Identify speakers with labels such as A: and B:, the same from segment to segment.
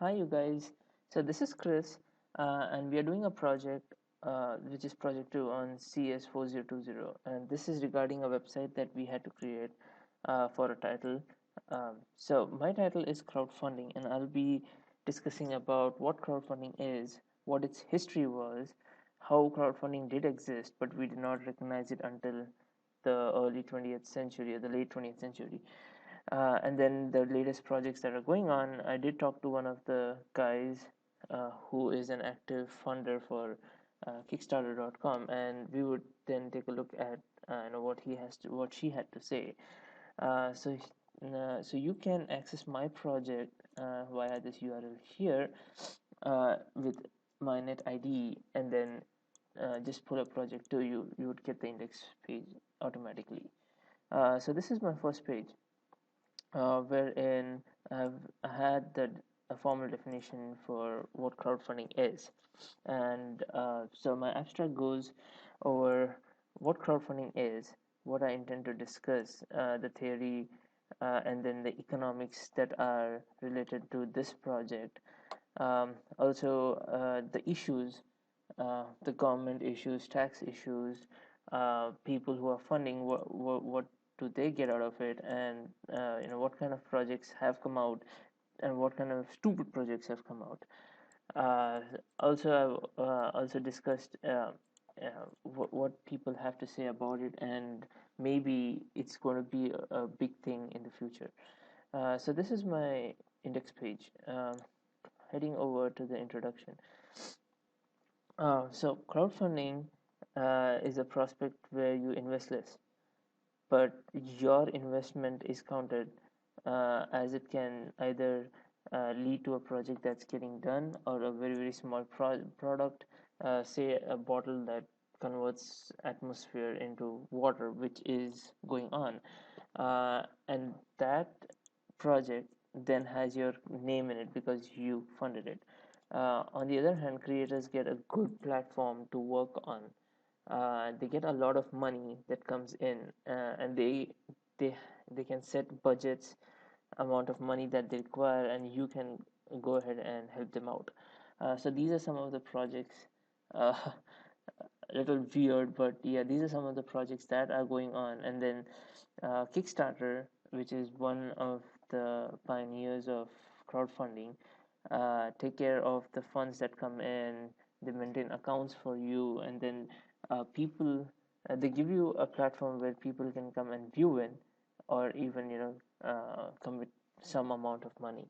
A: Hi, you guys. So this is Chris, and we are doing a project, which is Project 2 on cs4020, and this is regarding a website that we had to create for a title. So my title is crowdfunding, and I'll be discussing about what crowdfunding is, what its history was, how crowdfunding did exist, but we did not recognize it until the early 20th century or the late 20th century. And then the latest projects that are going on, I did talk to one of the guys who is an active funder for kickstarter.com, and we would then take a look at what she had to say. So you can access my project via this URL here with my net ID, and then just pull up project 2. You would get the index page automatically. So this is my first page, wherein I've had a formal definition for what crowdfunding is. And so my abstract goes over what crowdfunding is, what I intend to discuss, the theory, and then the economics that are related to this project. Also, the issues, the government issues, tax issues, people who are funding, what do they get out of it, and what kind of projects have come out, and what kind of stupid projects have come out. uh, Also, I've also discussed what people have to say about it, and maybe it's going to be a big thing in the future. So this is my index page. Heading over to the introduction. So crowdfunding is a prospect where you invest less, but your investment is counted, as it can either lead to a project that's getting done, or a very small product, say a bottle that converts atmosphere into water, which is going on, and that project then has your name in it because you funded it. On the other hand, creators get a good platform to work on. They get a lot of money that comes in, and they they can set budgets, amount of money that they require, and you can go ahead and help them out. So these are some of the projects. uh, a little weird, but yeah, these are some of the projects that are going on. And then Kickstarter, which is one of the pioneers of crowdfunding, take care of the funds that come in. They maintain accounts for you, and then people they give you a platform where people can come and view in, or even come with some amount of money.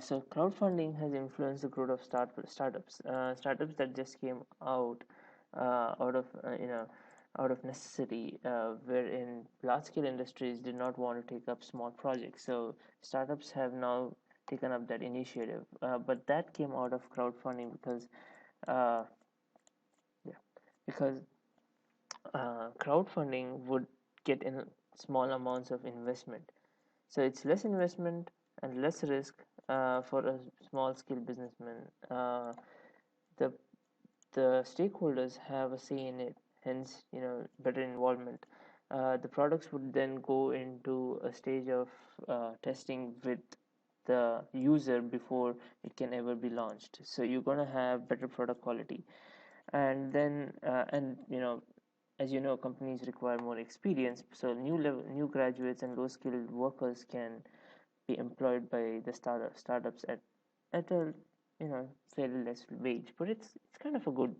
A: So crowdfunding has influenced the growth of startups that just came out of out of necessity, wherein large scale industries did not want to take up small projects. So startups have now taken up that initiative, but that came out of crowdfunding because uh, yeah, because crowdfunding would get in small amounts of investment. So it's less investment and less risk for a small scale businessman. The the stakeholders have a say in it, hence better involvement. The products would then go into a stage of testing with the user before it can ever be launched. So you're going to have better product quality, and then as you know, companies require more experience, so new graduates and low skilled workers can be employed by the startups at a fairly less wage, but it's kind of a good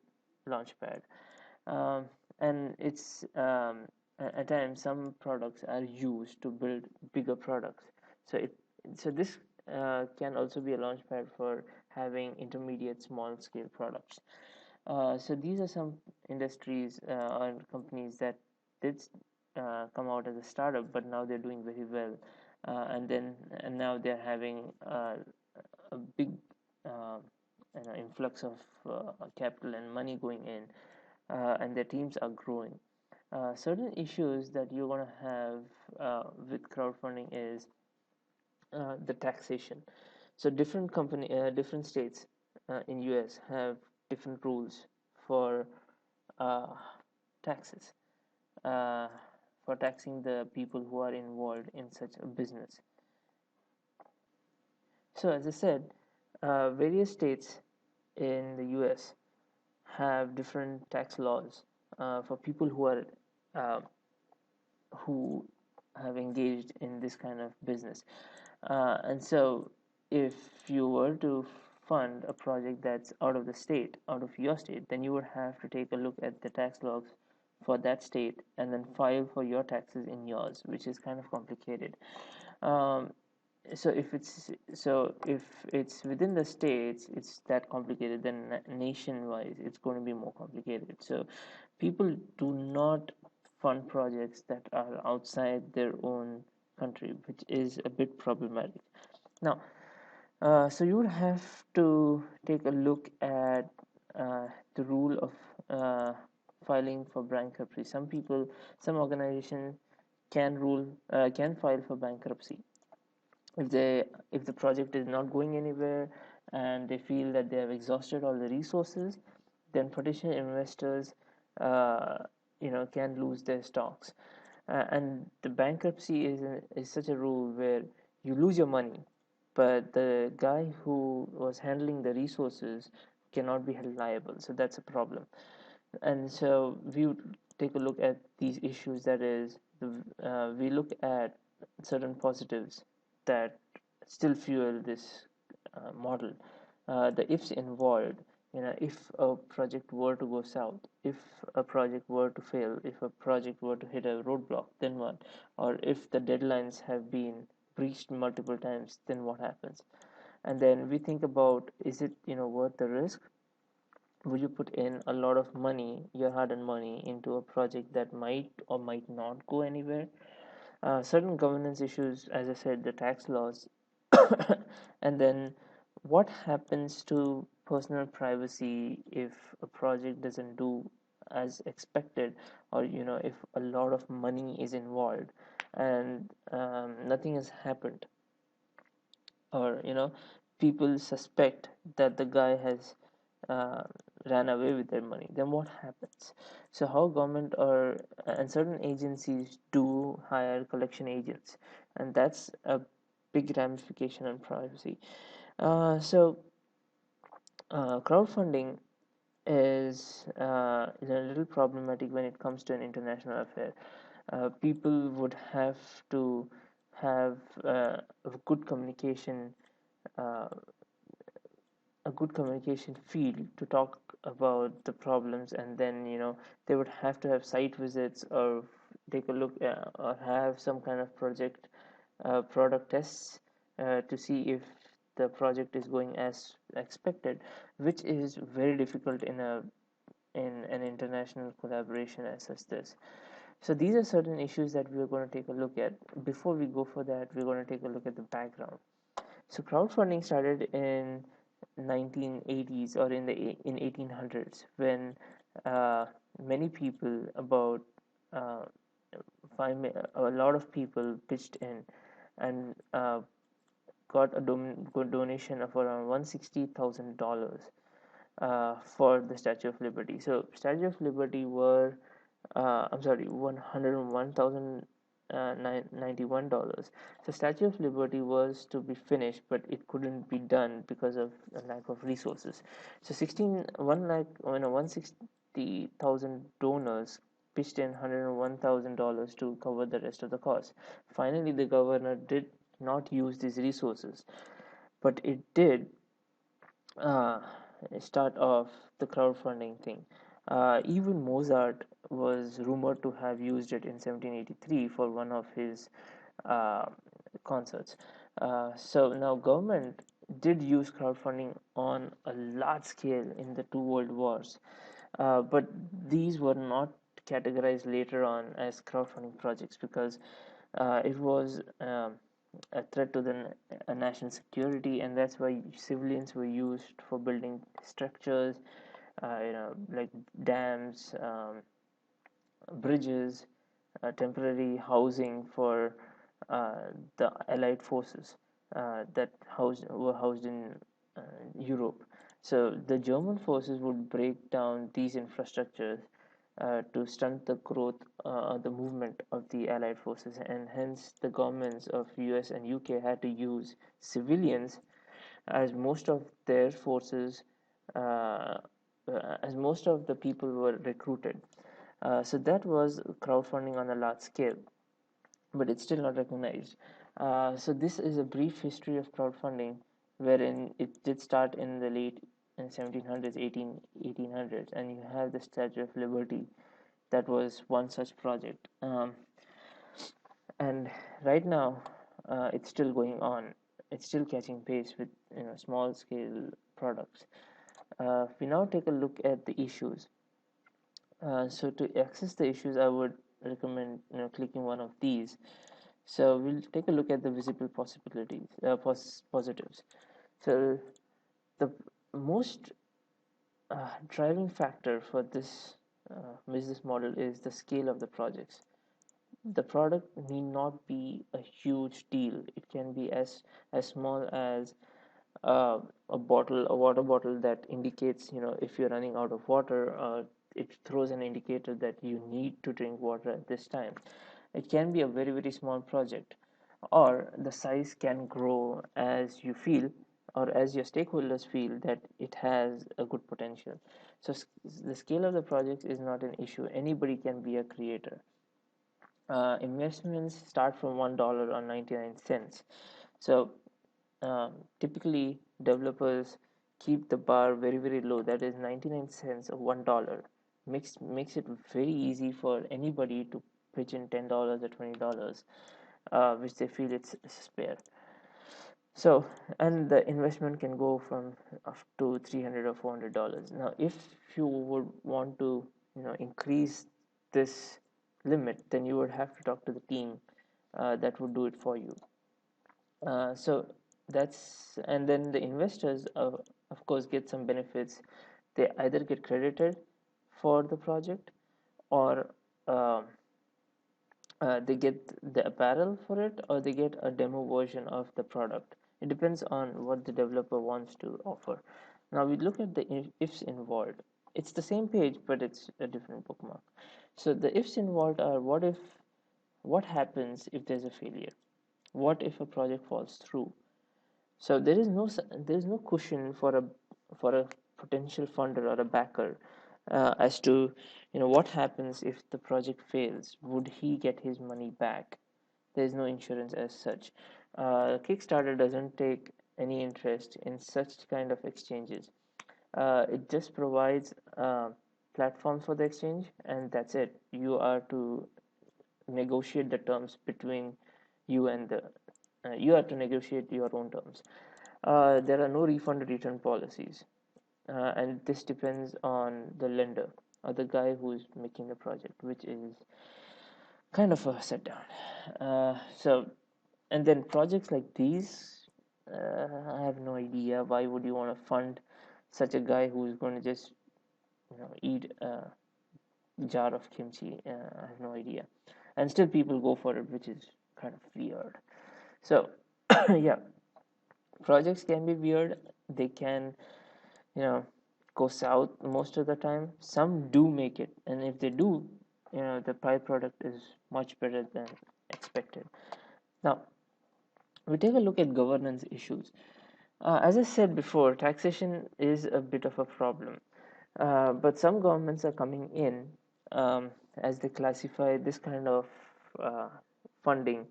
A: launch pad. And it's at times some products are used to build bigger products. So it so this can also be a launch pad for having intermediate small scale products. So these are some industries or companies that did come out as a startup, but now they're doing very well, and now they're having a big uh, influx of capital and money going in, and their teams are growing. Certain issues that you're going to have with crowdfunding is the taxation. So different states in US have different rules for uh, taxes, uh, for taxing the people who are involved in such a business. So as I said, various states in the US have different tax laws for people uh, who have engaged in this kind of business. And so, if you were to fund a project that's out of the state, out of your state, then you would have to take a look at the tax laws for that state and then file for your taxes in yours, which is kind of complicated. Um, so if it's within the states, it's that complicated. Then nation-wise, it's going to be more complicated. So people do not fund projects that are outside their own country, which is a bit problematic. Now, so you would have to take a look at the rule of uh, filing for bankruptcy. Some organizations can file for bankruptcy if the project is not going anywhere and they feel that they have exhausted all the resources, then potential investors uh, can lose their stocks. And the bankruptcy is such a rule where you lose your money, but the guy who was handling the resources cannot be held liable. So that's a problem. And so we would take a look at these issues. That is, we look at certain positives that still fuel this model. The ifs involved, if a project were to go south, if a project were to fail, if a project were to hit a roadblock, then what? Or if the deadlines have been breached multiple times, then what happens? And then we think about, is it worth the risk? Would you put in a lot of money, your hard-earned money, into a project that might or might not go anywhere? Certain governance issues, as I said, the tax laws, and then what happens to personal privacy if a project doesn't do as expected, or if a lot of money is involved and nothing has happened, or people suspect that the guy has uh, ran away with their money, then what happens? So how government or and certain agencies do hire collection agents, and that's a big ramification on privacy. So crowdfunding is a little problematic when it comes to an international affair. People would have to have a good communication uh, a good communication field to talk about the problems, and then they would have to have site visits or take a look or have some kind of product tests to see if the project is going as expected, which is very difficult in an international collaboration as such this. So these are certain issues that we're going to take a look at. Before we go for that, we're going to take a look at the background. So crowdfunding started in 1980s or in 1800s when uh, many people, about uh, a lot of people pitched in and got a good donation of around $160,000 for the Statue of Liberty. So Statue of Liberty were I'm sorry, $101,091. So Statue of Liberty was to be finished, but it couldn't be done because of a lack of resources. So 160,000 donors pitched in $101,000 to cover the rest of the cost. Finally, the governor did not use these resources, but it did uh, start off the crowdfunding thing. Even Mozart was rumored to have used it in 1783 for one of his uh, concerts. So now government did use crowdfunding on a large scale in the two world wars, but these were not categorized later on as crowdfunding projects because it was a threat to the national security, and that's why civilians were used for building structures, like dams, bridges, temporary housing for the Allied forces that were housed in uh, Europe. So the German forces would break down these infrastructures to stunt the growth, the movement of the Allied forces, and hence the governments of US and UK had to use civilians as most of their forces, uh, as most of the people were recruited. So that was crowdfunding on a large scale, but it's still not recognized. So this is a brief history of crowdfunding, wherein it did start in the late in 1700s, 1800s, and you have the Statue of Liberty that was one such project. And right now, it's still going on. It's still catching pace with small scale products. We now take a look at the issues. So to access the issues, I would recommend clicking one of these. So we'll take a look at the visible possibilities, positives. So the most driving factor for this business model is the scale of the projects. The product need not be a huge deal. It can be as small as a water bottle that indicates, if you're running out of water. It throws an indicator that you need to drink water at this time. It can be a very, very small project, or the size can grow as you feel, or as your stakeholders feel that it has a good potential. So the scale of the project is not an issue. Anybody can be a creator. Investments start from $1 or 99 cents. So typically developers keep the bar very, very low, that is 99 cents or $1. Makes it very easy for anybody to pitch in $10 or $20, which they feel it's spare. So, and the investment can go from up to $300 or $400. Now if you would want to increase this limit, then you would have to talk to the team that would do it for you. So that's, and then the investors of course get some benefits. They either get credited for the project, or uh, they get the apparel for it, or they get a demo version of the product. It depends on what the developer wants to offer. Now we look at the ifs involved. It's the same page, but it's a different bookmark. So the ifs involved are: what happens if there's a failure? What if a project falls through? So there is no cushion for a potential funder or a backer, as to what happens if the project fails. Would he get his money back? There is no insurance as such. Kickstarter doesn't take any interest in such kind of exchanges. It just provides platforms for the exchange, and that's it. You are to negotiate the terms between you and the you have to negotiate your own terms. There are no refund or return policies, and this depends on the lender or the guy who's making the project, which is kind of a set down. So, and then projects like these, I have no idea why would you want to fund such a guy who's going to just eat a jar of kimchi. I have no idea, and still people go for it, which is kind of weird. So, yeah, projects can be weird. They can go south most of the time. Some do make it, and if they do, the byproduct is much better than expected. Now we take a look at governance issues. As I said before, taxation is a bit of a problem, but some governments are coming in, as they classify this kind of uh, funding,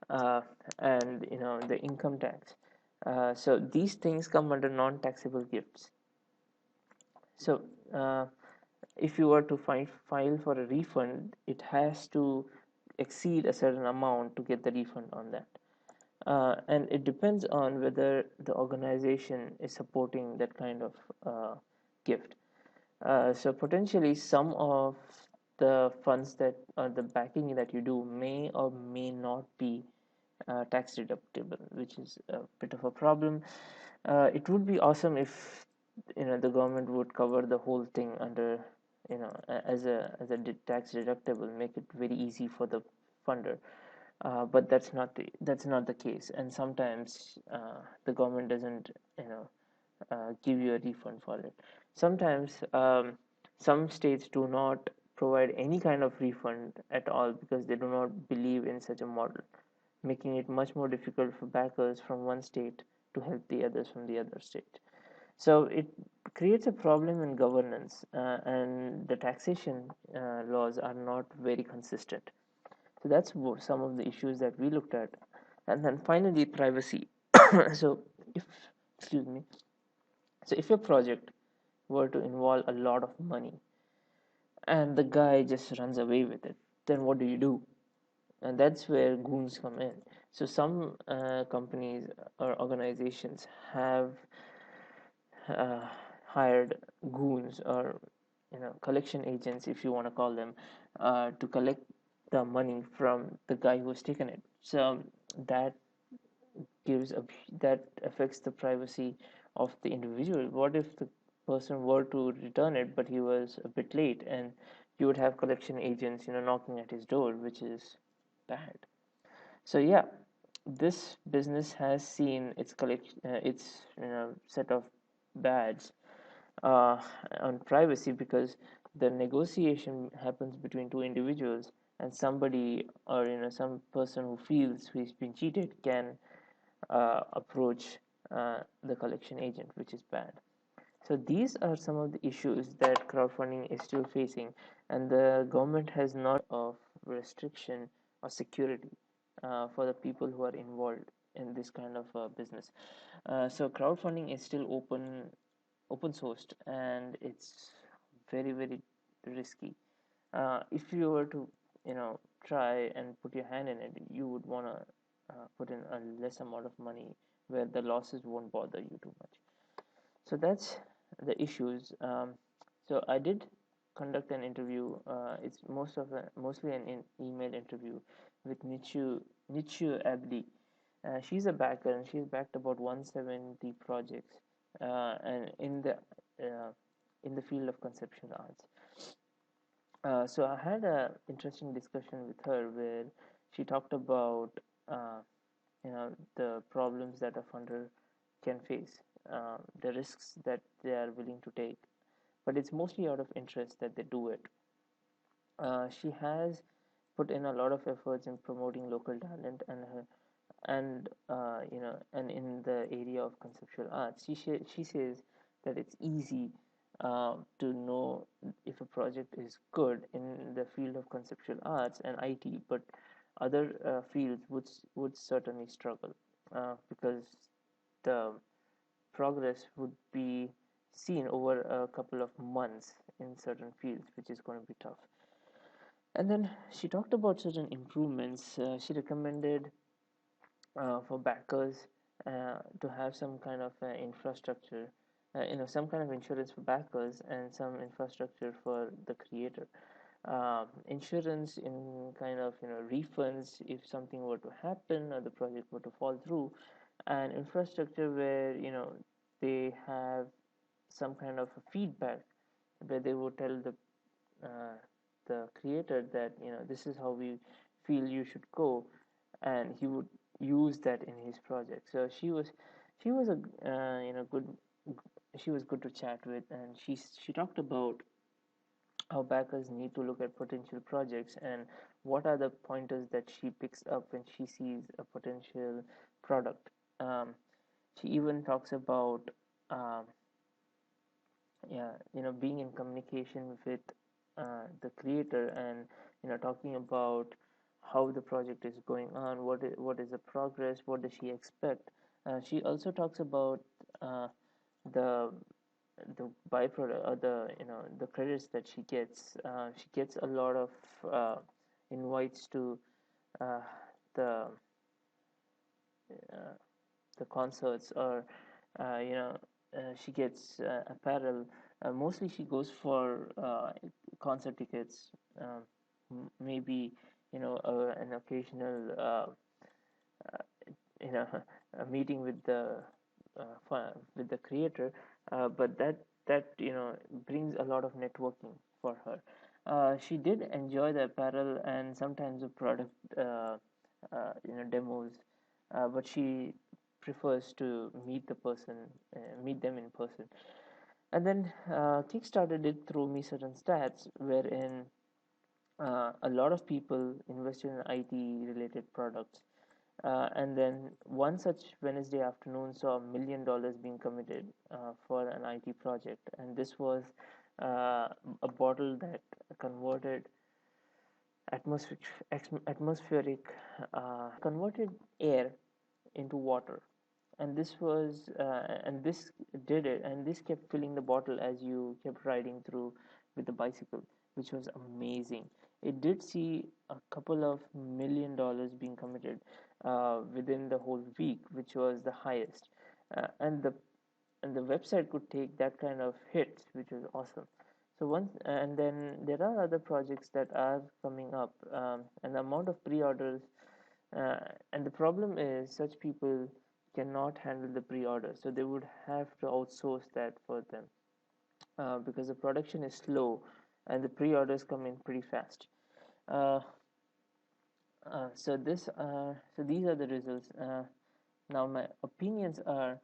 A: uh, and the income tax. So these things come under non-taxable gifts. So if you were to file for a refund, it has to exceed a certain amount to get the refund on that. And it depends on whether the organization is supporting that kind of gift. So potentially some of the funds that, or the backing that you do, may or may not be tax deductible, which is a bit of a problem. It would be awesome if the government would cover the whole thing under as a tax deductible, make it very easy for the funder. But that's not the case, and sometimes the government doesn't give you a refund for it. Sometimes some states do not provide any kind of refund at all because they do not believe in such a model, making it much more difficult for backers from one state to help the others from the other state. So it creates a problem in governance, and the taxation laws are not very consistent. So that's some of the issues that we looked at. And then finally, privacy. So if, excuse me, so if your project were to involve a lot of money and the guy just runs away with it, then what do? And that's where goons come in. So some companies or organizations have uh, hired goons, or collection agents, if you want to call them, to collect the money from the guy who's taken it. So that gives a that affects the privacy of the individual. What if the person were to return it, but he was a bit late, and you would have collection agents knocking at his door, which is bad. So yeah, this business has seen its set of bads uh, on privacy, because the negotiation happens between two individuals, and somebody, or some person who feels he's been cheated, can approach the collection agent, which is bad. So these are some of the issues that crowdfunding is still facing, and the government has not of restriction or security for the people who are involved in this kind of business. So crowdfunding is still open sourced, and it's very risky. If you were to try and put your hand in it, you would want to put in a less amount of money, where the losses won't bother you too much. So that's the issues. So I did conduct an interview. It's mostly an email interview with Nichu Abdi. She's a backer, and she's backed about 170 projects, and in the field of conceptual arts. So I had a interesting discussion with her, where she talked about uh, the problems that a funder can face, the risks that they are willing to take, but it's mostly out of interest that they do it. She has put in a lot of efforts in promoting local talent, and in the area of conceptual arts. She says that it's easy to know if a project is good in the field of conceptual arts and IT, but other fields would certainly struggle, because the progress would be seen over a couple of months in certain fields, which is going to be tough. And then she talked about certain improvements. She recommended for backers to have some kind of infrastructure, some kind of insurance for backers, and some infrastructure for the creator. Insurance in kind of refunds if something were to happen or the project were to fall through, and infrastructure where they have some kind of a feedback, where they would tell uh, the creator that this is how we feel you should go, and he would use that in his project. So she was a good, she was good to chat with, and she talked about how backers need to look at potential projects, and what are the pointers that she picks up when she sees a potential product. She even talks about um, yeah, being in communication with the creator, and talking about how the project is going on, what is the progress, what does she expect. She also talks about uh, the byproduct, or the credits that she gets. She gets a lot of invites to uh, the uh, the concerts, or you know she gets apparel. Mostly she goes for concert tickets, maybe an occasional uh, you know a meeting with with the creator, but that brings a lot of networking for her. She did enjoy the apparel and sometimes the product demos, but she prefers to meet them in person. And then Kickstarter did throw me certain stats, wherein a lot of people invested in IT related products, And then one such Wednesday afternoon saw $1 million being committed for an IT project, and this was a bottle that converted atmospheric atmospheric converted air into water. And this did it, and this kept filling the bottle as you kept riding through with the bicycle, which was amazing. It did see a couple of $1 million being committed within the whole week, which was the highest. And the website could take that kind of hits, which was awesome. So once, and then there are other projects that are coming up, and the amount of pre-orders, uh, and the problem is such people cannot handle the pre-order, so they would have to outsource that for them, because the production is slow and the pre-orders come in pretty fast. uh, so these are the results. Now my opinions are,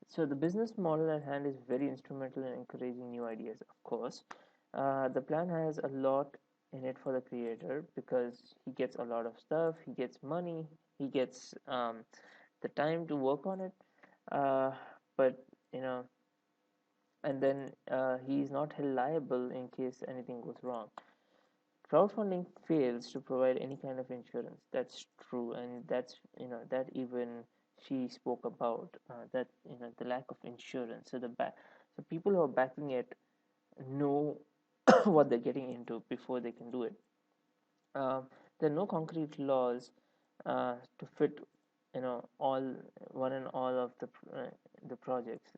A: so the business model at hand is very instrumental in encouraging new ideas, of course. The plan has a lot in it for the creator because he gets a lot of stuff, he gets money, he gets the time to work on it. But you know, and then he is not held liable in case anything goes wrong. Crowdfunding fails to provide any kind of insurance. That's true, and that's, that even she spoke about, that, the lack of insurance. So people who are backing it know what they're getting into before they can do it. uh, there are no concrete laws to fit, all one and all of the projects.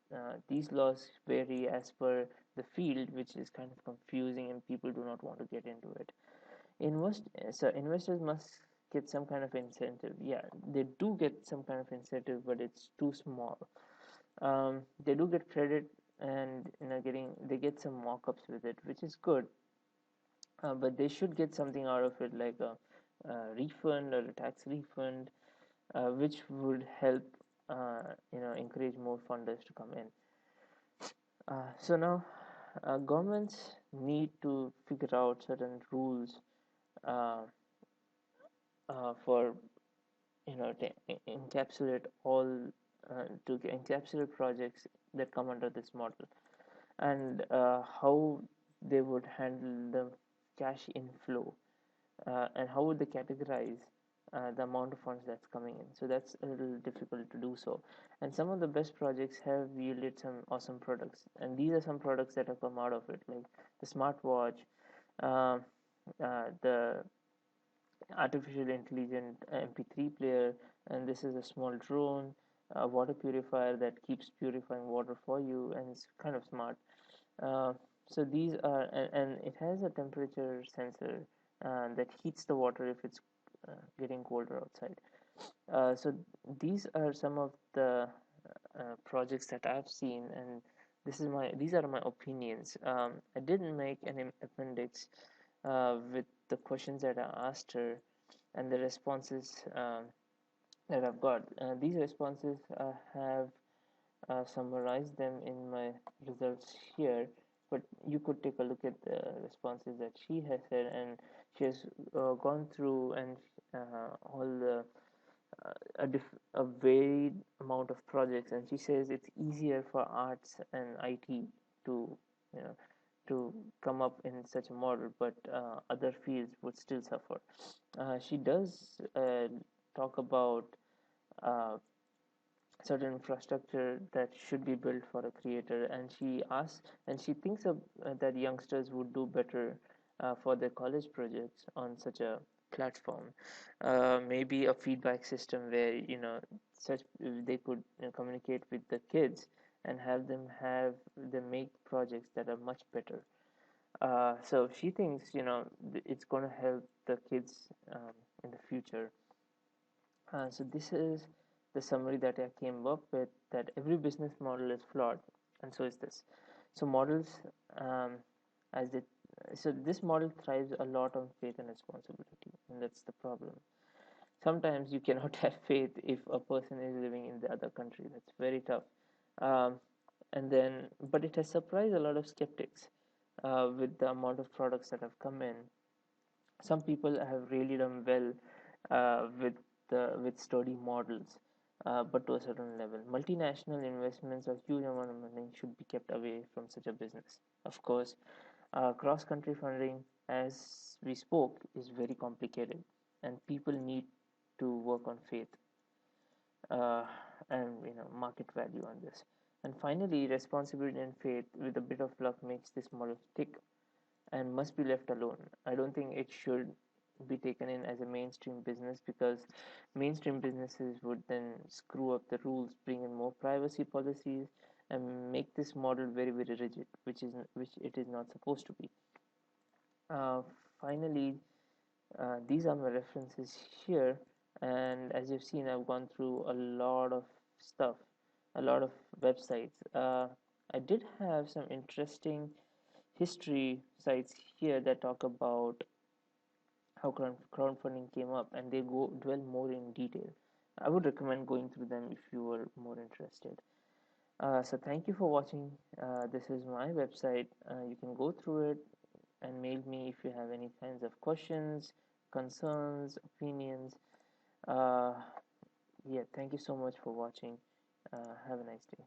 A: These laws vary as per the field, which is kind of confusing, and people do not want to get into it. Investors must get some kind of incentive. Yeah, they do get some kind of incentive, but it's too small. They do get credit, and they get some mock-ups with it, which is good. But they should get something out of it, like a refund or a tax refund, which would help, encourage more funders to come in. So now, governments need to figure out certain rules, uh, for, to encapsulate all to encapsulate projects that come under this model, and how they would handle the cash inflow, and how would they categorize the amount of funds that's coming in. So that's a little difficult to do so. And some of the best projects have yielded some awesome products, and these are some products that have come out of it, like the smartwatch, uh, the artificial intelligent MP3 player, and this is a small drone, a water purifier that keeps purifying water for you, and it's kind of smart. Uh, so these are, and it has a temperature sensor that heats the water if it's getting colder outside. So these are some of the projects that I've seen, and these are my opinions. I didn't make an appendix with the questions that I asked her and the responses that I've got. These responses have summarized them in my results here, but you could take a look at the responses that she has said, and she has gone through and all the a varied amount of projects, and she says it's easier for arts and IT to, you know to come up in such a model, but other fields would still suffer. She does talk about uh, certain infrastructure that should be built for a creator, and she thinks that youngsters would do better for their college projects on such a platform. Maybe a feedback system where, such they could, communicate with the kids and have them make projects that are much better. So she thinks, it's going to help the kids in the future. So this is the summary that I came up with, that every business model is flawed, and so is this. So models, um, as they, so this model thrives a lot on faith and responsibility, and that's the problem. Sometimes you cannot have faith if a person is living in the other country. That's very tough. Um, and then, but it has surprised a lot of skeptics with the amount of products that have come in. Some people have really done well with with sturdy models, but to a certain level. Multinational investments or huge amount of money should be kept away from such a business. Of course, cross-country funding, as we spoke, is very complicated, and people need to work on faith uh, and market value on this. And finally, responsibility and faith, with a bit of luck, makes this model stick and must be left alone. I don't think it should be taken in as a mainstream business, because mainstream businesses would then screw up the rules, bring in more privacy policies, and make this model very very rigid, which it is not supposed to be. Uh, Finally, these are my references here, and as you've seen, I've gone through a lot of stuff, a lot of websites. I did have some interesting history sites here that talk about how crowdfunding came up, and they go dwell more in detail. I would recommend going through them if you were more interested. So thank you for watching. This is my website. You can go through it and mail me if you have any kinds of questions, concerns, opinions. Uh, yeah, thank you so much for watching. Have a nice day.